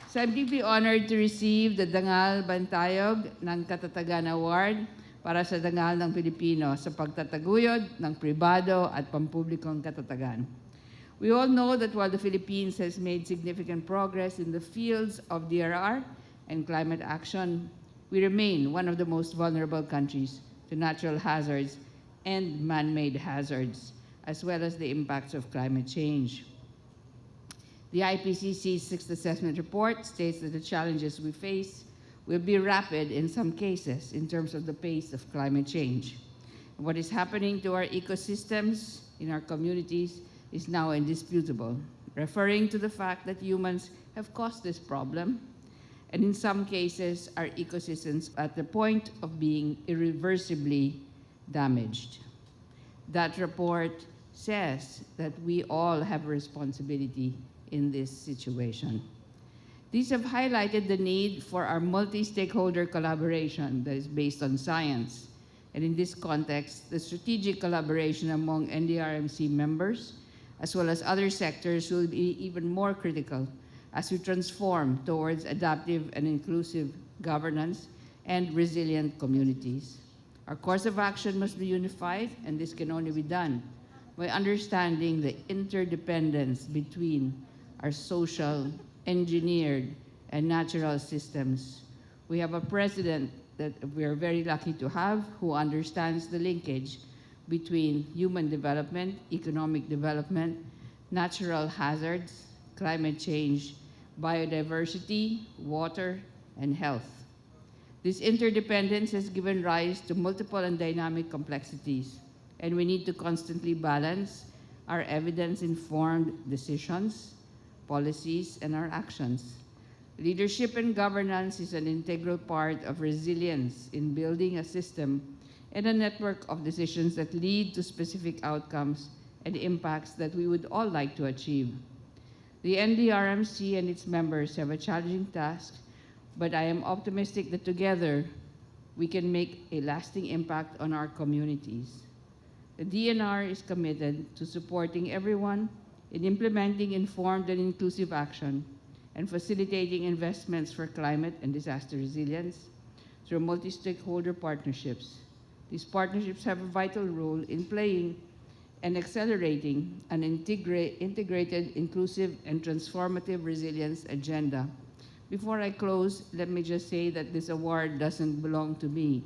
So I'm deeply honored to receive the Dangal Bantayog ng Katatagan Award para sa Dangal ng Pilipino sa Pagtataguyod ng Pribado at Pampublikong Katatagan. We all know that while the Philippines has made significant progress in the fields of DENR and climate action, we remain one of the most vulnerable countries to natural hazards and man-made hazards, as well as the impacts of climate change. The IPCC's sixth assessment report states that the challenges we face will be rapid in some cases in terms of the pace of climate change. What is happening to our ecosystems in our communities is now indisputable, referring to the fact that humans have caused this problem, and in some cases, our ecosystems are at the point of being irreversibly damaged. That report says that we all have a responsibility in this situation. These have highlighted the need for our multi-stakeholder collaboration that is based on science. And in this context, the strategic collaboration among NDRMC members, as well as other sectors, will be even more critical as we transform towards adaptive and inclusive governance and resilient communities. Our course of action must be unified, and this can only be done by understanding the interdependence between our social, engineered, and natural systems. We have a president that we are very lucky to have who understands the linkage between human development, economic development, natural hazards, climate change, biodiversity, water, and health. This interdependence has given rise to multiple and dynamic complexities, and we need to constantly balance our evidence-informed decisions, policies, and our actions. Leadership and governance is an integral part of resilience in building a system and a network of decisions that lead to specific outcomes and impacts that we would all like to achieve. The NDRMC and its members have a challenging task, but I am optimistic that together we can make a lasting impact on our communities. The DENR is committed to supporting everyone in implementing informed and inclusive action and facilitating investments for climate and disaster resilience through multi-stakeholder partnerships. These partnerships have a vital role in playing and accelerating an integrated, inclusive, and transformative resilience agenda. Before I close, let me just say that this award doesn't belong to me.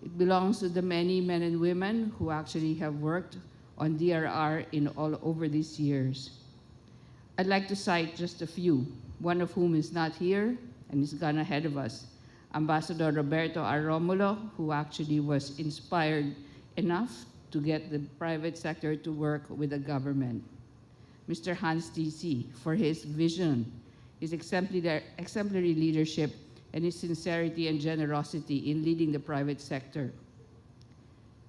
It belongs to the many men and women who actually have worked on DRR in all over these years. I'd like to cite just a few, one of whom is not here and is gone ahead of us. Ambassador Roberto R. Romulo, who actually was inspired enough to get the private sector to work with the government. Mr. Hans T.C. for his vision, his exemplary leadership, and his sincerity and generosity in leading the private sector.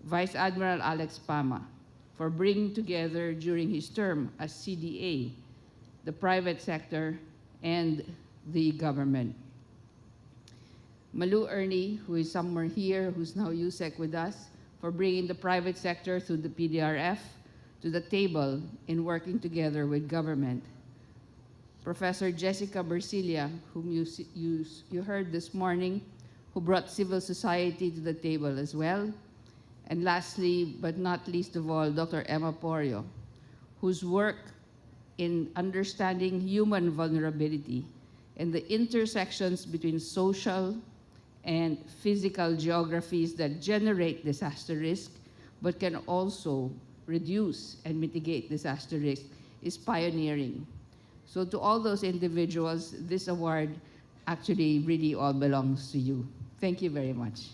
Vice Admiral Alex Pama, for bringing together during his term as CDA, the private sector and the government. Malu Ernie, who is somewhere here, who's now USEC with us, for bringing the private sector through the PDRF to the table in working together with government. Professor Jessica Bercilia, whom you heard this morning, who brought civil society to the table as well. And lastly, but not least of all, Dr. Emma Porio, whose work in understanding human vulnerability and the intersections between social and physical geographies that generate disaster risk, but can also reduce and mitigate disaster risk, is pioneering. So to all those individuals, this award actually really all belongs to you. Thank you very much.